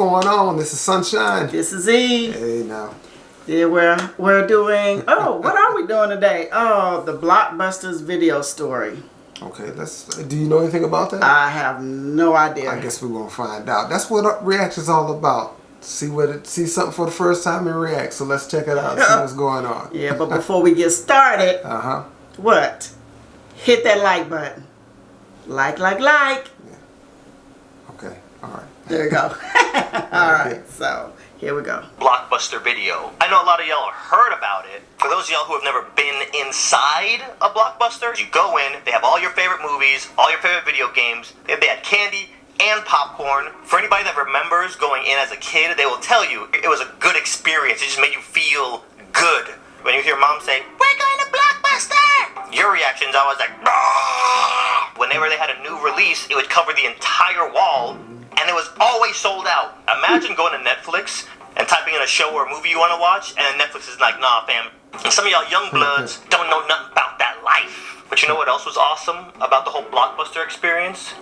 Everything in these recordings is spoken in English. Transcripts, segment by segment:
going on? This is Sunshine. This is E. Hey, now. Yeah, we're doing. Oh, what are we doing today? Oh, the Blockbuster's video story. Okay, do you know anything about that? I have no idea. I guess we're gonna find out. That's what reaction's all about. See something for the first time and react. So let's check it out. See what's going on. Yeah, but before we get started, what? Hit that like button. Like. Yeah. Okay. All right. There you go. All right. So here we go. Blockbuster video. I know a lot of y'all have heard about it. For those of y'all who have never been inside a Blockbuster, you go in, they have all your favorite movies, all your favorite video games. They had candy and popcorn. For anybody that remembers going in as a kid, they will tell you it was a good experience. It just made you feel good. When you hear mom say, "We're going to Blockbuster!" your reaction's always like, "Bah!" Whenever they had a new release, it would cover the entire wall, and it was always sold out. Imagine going to Netflix and typing in a show or a movie you want to watch, and then Netflix is like, "Nah, fam." And some of y'all young bloods don't know nothing about that life. But you know what else was awesome about the whole Blockbuster experience?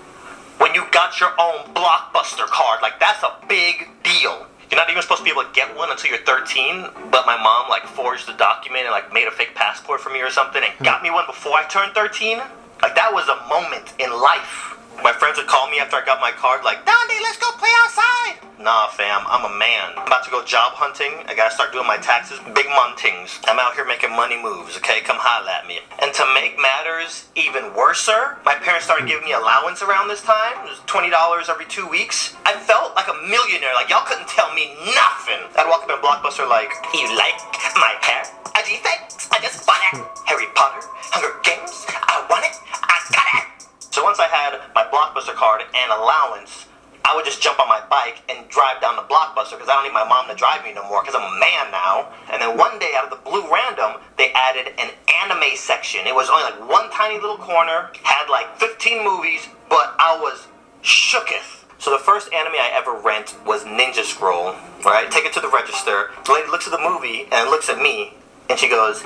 When you got your own Blockbuster card, like that's a big deal. You're not even supposed to be able to get one until you're 13, but my mom like forged a document and like made a fake passport for me or something and got me one before I turned 13. Like that was a moment in life. My friends would call me after I got my card like, "Donde, let's go play outside." Nah, fam, I'm a man. I'm about to go job hunting. I gotta start doing my taxes. Big montings. I'm out here making money moves, okay? Come holla at me. And to make matters even worser, my parents started giving me allowance around this time. It was $20 every 2 weeks. I felt like a millionaire. Like, y'all couldn't tell me nothing. I'd walk up in a Blockbuster like, "You like my hair? I do thanks. I just bought it. Harry Potter, Hunger Games. I want it. I got it." So once I had my Blockbuster card and allowance, I would just jump on my bike and drive down to Blockbuster because I don't need my mom to drive me no more because I'm a man now. And then one day out of the blue random, they added an anime section. It was only like one tiny little corner, had like 15 movies, but I was shooketh. So the first anime I ever rent was Ninja Scroll, right? Take it to the register. The lady looks at the movie and looks at me and she goes,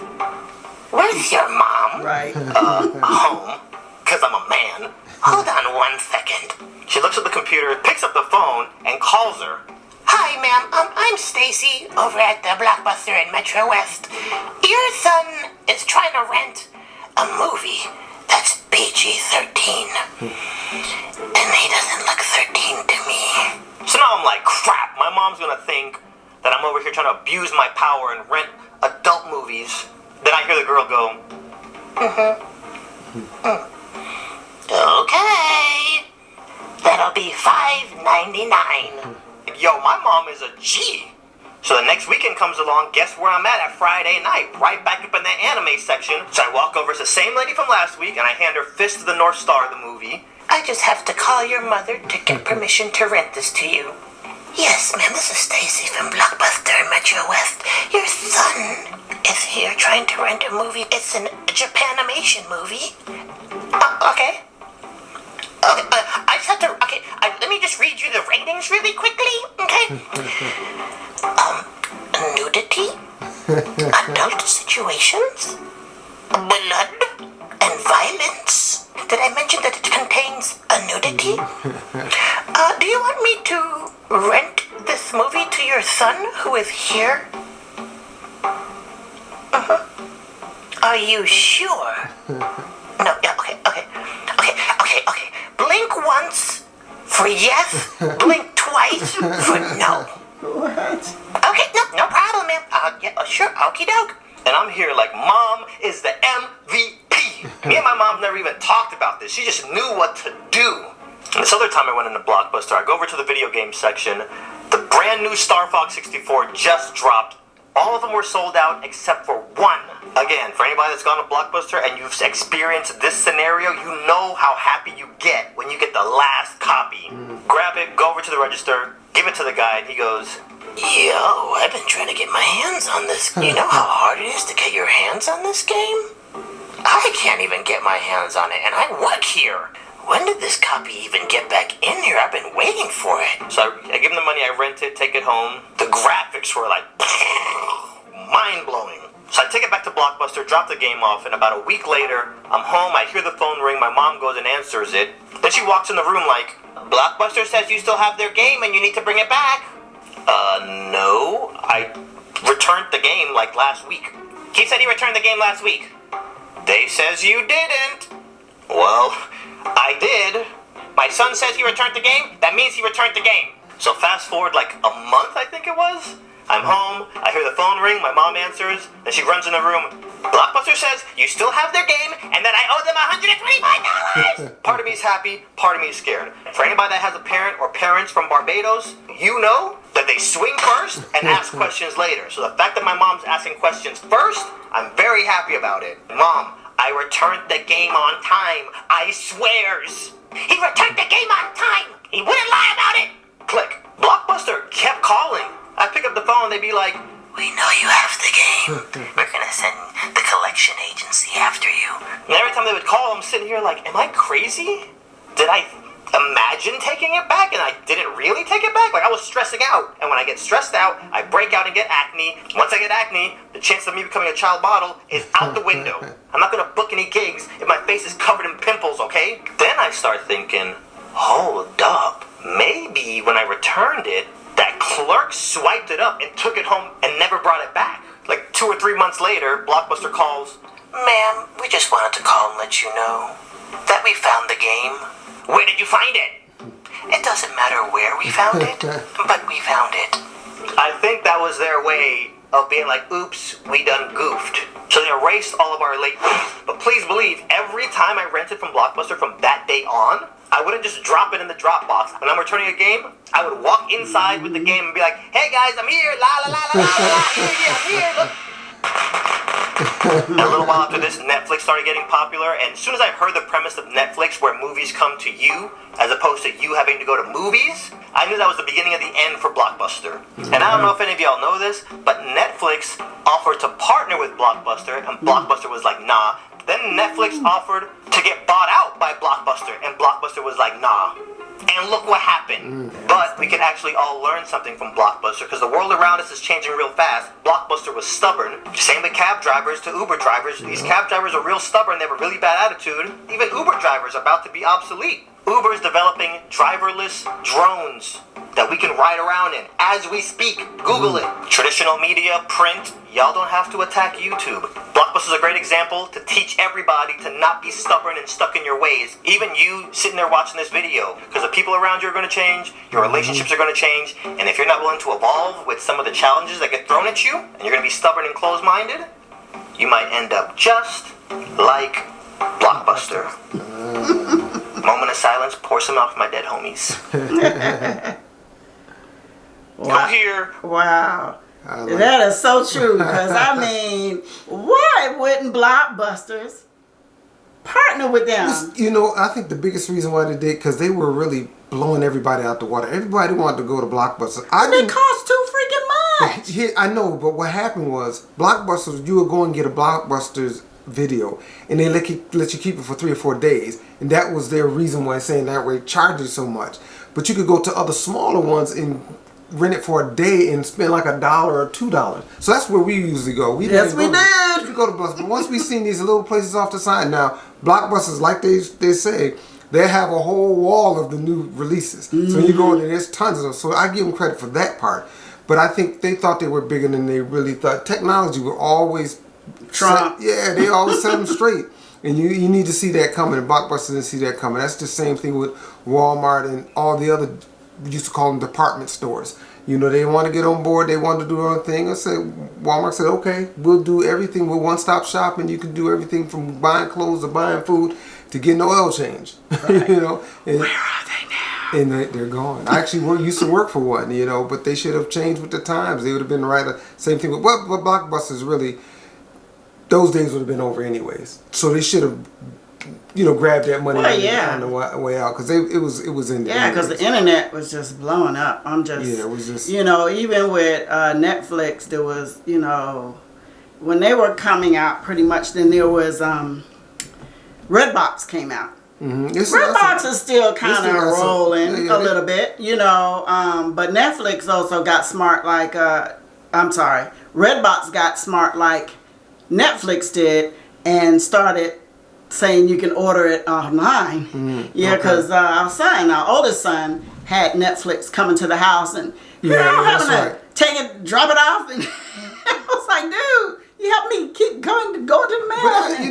"Where's your mom?" Right. Home. Because I'm a man. "Hold on 1 second. She looks at the computer, picks up the phone, and calls her. "Hi, ma'am. I'm Stacy over at the Blockbuster in Metro West. Your son is trying to rent a movie that's PG-13. And he doesn't look 13 to me." So now I'm like, crap. My mom's going to think that I'm over here trying to abuse my power and rent adult movies. Then I hear the girl go, "Okay, that'll be $5.99. Yo, my mom is a G. So the next weekend comes along, guess where I'm at Friday night? Right back up in that anime section. So I walk over to the same lady from last week, and I hand her Fist of the North Star, the movie. "I just have to call your mother to get permission to rent this to you." "Yes, ma'am, this is Stacy from Blockbuster in Metro West. Your son is here trying to rent a movie. It's a Japanimation movie." Okay. I just have to, let me just read you the ratings really quickly, okay? Nudity, adult situations, blood, and violence. Did I mention that it contains a nudity? Do you want me to rent this movie to your son who is here? Are you sure? No, yeah, okay. Blink once for yes, blink twice for no. What? Okay, no problem, ma'am. Yeah, sure, okie doke. And I'm here like, mom is the MVP. Me and my mom never even talked about this. She just knew what to do. And this other time I went into Blockbuster, I go over to the video game section. The brand new Star Fox 64 just dropped. All of them were sold out except for one. Again, for anybody that's gone to Blockbuster and you've experienced this scenario, you know how happy you get when you get the last copy. Grab it, go over to the register, give it to the guy, and he goes, "Yo, I've been trying to get my hands on this. You know how hard it is to get your hands on this game? I can't even get my hands on it, and I work here. When did this copy even get back in here? I've been waiting for it." So I give him the money, I rent it, take it home. The graphics were like mind-blowing. So I take it back to Blockbuster, drop the game off, and about a week later, I'm home, I hear the phone ring, my mom goes and answers it. Then she walks in the room like, Blockbuster says you still have their game and you need to bring it back. No. I returned the game like last week. He said he returned the game last week. Dave says you didn't. Well, I did. My son says he returned the game. That means he returned the game. So fast forward like a month, I think it was. I'm home. I hear the phone ring. My mom answers. Then she runs in the room. Blockbuster says you still have their game and that I owe them $125. Part of me is happy. Part of me is scared. For anybody that has a parent or parents from Barbados, you know that they swing first and ask questions later. So the fact that my mom's asking questions first, I'm very happy about it. Mom, I returned the game on time. I swears. He returned the game on time. He wouldn't lie about it. Click. Blockbuster kept calling. I pick up the phone, they'd be like, we know you have the game. We're gonna send the collection agency after you. And every time they would call, I'm sitting here like, am I crazy? Did I imagine taking it back and I didn't really take it back? Like, I was stressing out. And when I get stressed out, I break out and get acne. Once I get acne, the chance of me becoming a child model is out the window. I'm not gonna book any gigs if my face is covered in pimples, okay? Then I start thinking, hold up. Maybe when I returned it, that clerk swiped it up and took it home and never brought it back. Like 2 or 3 months later, Blockbuster calls, ma'am, we just wanted to call and let you know that we found the game. Where did you find it? It doesn't matter where we found it, but we found it. I think that was their way of being like, oops, we done goofed. So they erased all of our late fees. But please believe, every time I rented from Blockbuster from that day on, I wouldn't just drop it in the Dropbox. When I'm returning a game, I would walk inside with the game and be like, hey guys, I'm here, la la la la la la, I'm here, look. And a little while after this, Netflix started getting popular, and as soon as I heard the premise of Netflix where movies come to you, as opposed to you having to go to movies, I knew that was the beginning of the end for Blockbuster. And I don't know if any of y'all know this, but Netflix offered to partner with Blockbuster, and Blockbuster was like, nah. Then Netflix offered to get bought out by Blockbuster, and Blockbuster was like, nah. And look what happened. But we can actually all learn something from Blockbuster, because the world around us is changing real fast. Blockbuster was stubborn. Same with cab drivers to Uber drivers. These cab drivers are real stubborn. They have a really bad attitude. Even Uber drivers are about to be obsolete. Uber is developing driverless drones that we can ride around in as we speak. Google it. Traditional media, print, y'all don't have to attack YouTube. Blockbuster is a great example to teach everybody to not be stubborn and stuck in your ways. Even you sitting there watching this video, because the people around you are going to change, your relationships are going to change, and if you're not willing to evolve with some of the challenges that get thrown at you, and you're going to be stubborn and closed-minded, you might end up just like Blockbuster. Moment of silence, pour some out for my dead homies. Wow. Here. Wow. That is so true, because I mean, why wouldn't Blockbusters partner with them? You know, I think the biggest reason why they did, because they were really blowing everybody out the water. Everybody wanted to go to Blockbuster. It cost too freaking much. Here, I know, but what happened was, Blockbusters, you would go and get a Blockbusters video, and they let you keep it for 3 or 4 days, and that was their reason why saying that way, charge you so much. But you could go to other smaller ones and rent it for a day and spend like $1 or $2. So that's where we usually go. Yes, we did. We go to Blockbuster. But once we seen these little places off the side, now Blockbusters, like they say, they have a whole wall of the new releases. So when you go in there, there's tons of them. So I give them credit for that part. But I think they thought they were bigger than they really thought. Technology will always Trump. They always set them straight. And you need to see that coming. And Blockbuster didn't see that coming. That's the same thing with Walmart and all the other, we used to call them department stores. You know, they want to get on board. They want to do their own thing. Walmart said, okay, we'll do everything. We're one-stop shop, and you can do everything from buying clothes to buying food to getting an oil change. Right. You know, and, where are they now? And they're gone. I actually used to work for one, you know, but they should have changed with the times. They would have been right. Same thing with but Blockbusters really. Those days would have been over anyways. So they should have, you know, grabbed that money on the way out, because it was in there. Yeah, because the internet was just blowing up. It was just, you know, even with Netflix, there was, you know, when they were coming out, pretty much, then there was Redbox came out. Mm-hmm. Redbox is still kind of rolling a little bit, you know, but Netflix also got smart like, Redbox got smart like Netflix did and started saying you can order it online. Yeah, because our oldest son, had Netflix coming to the house, and having to take it, drop it off, and I was like, dude, you help me keep going to the mail.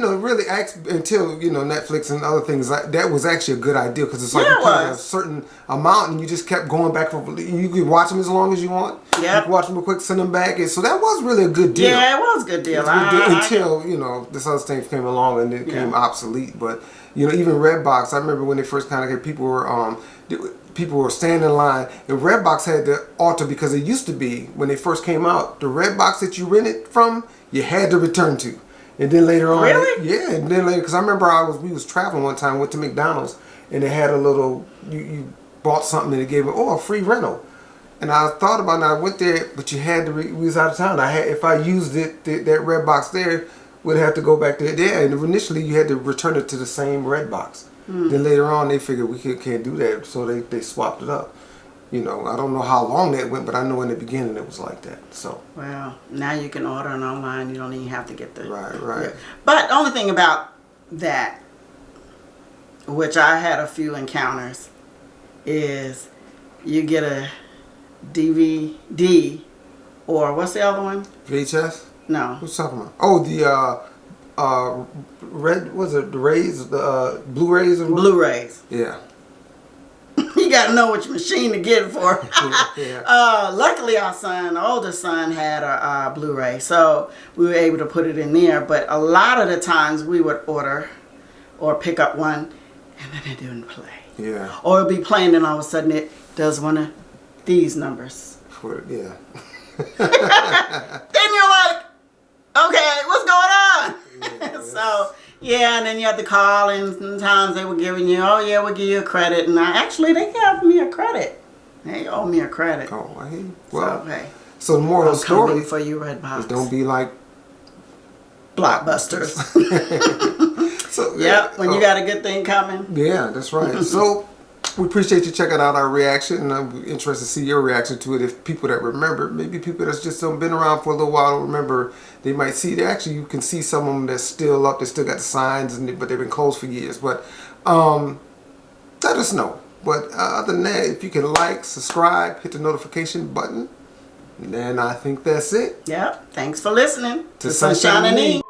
But really, until Netflix and other things that was actually a good idea, because it's like you pay a certain amount and you just kept going back. You could watch them as long as you want. Yeah, you could watch them real quick, send them back, and so that was really a good deal. Yeah, it was a good deal. Until this other thing came along and it became obsolete. But even Redbox, I remember when they first kind of came, people were standing in line, and Redbox had to alter, because it used to be when they first came out, the Redbox that you rented from, you had to return to. And then later on, and then later, because I remember we was traveling one time, went to McDonald's, and they had a little, you bought something and they gave it a free rental. And I thought about it, and I went there, but you had to, we was out of town. If I used it, that Redbox there, would have to go back there. And initially you had to return it to the same Redbox. Then later on they figured we can't do that, so they swapped it up. I don't know how long that went, but I know in the beginning it was like that. So well, now you can order it online. You don't even have to get the right. Yeah. But the only thing about that, which I had a few encounters, is you get a DVD, or what's the other one? VHS? No. What's talking about? Oh, the Blu-rays? Blu-rays. Yeah. You gotta know which machine to get it for. Luckily our oldest son had a Blu-ray, so we were able to put it in there. But a lot of the times we would order or pick up one, and then it didn't play. Yeah. Or it'd be playing, and all of a sudden it does one of these numbers. Yeah. Then you're like, okay, what's going on? So and then you have to call, and sometimes they were giving you, we'll give you a credit, and they gave me a credit. They owe me a credit. Oh, hey. Well, so the moral of the story for you, Redbox. Don't be like Blockbusters. So when you got a good thing coming. Yeah, that's right. So we appreciate you checking out our reaction, and I'm interested to see your reaction to it. If people that remember, maybe people that's just been around for a little while don't remember, they might see. You can see some of them that's still up, they still got the signs, but they've been closed for years. But let us know. But other than that, if you can like, subscribe, hit the notification button, then I think that's it. Yep. Thanks for listening to Sunshine and E.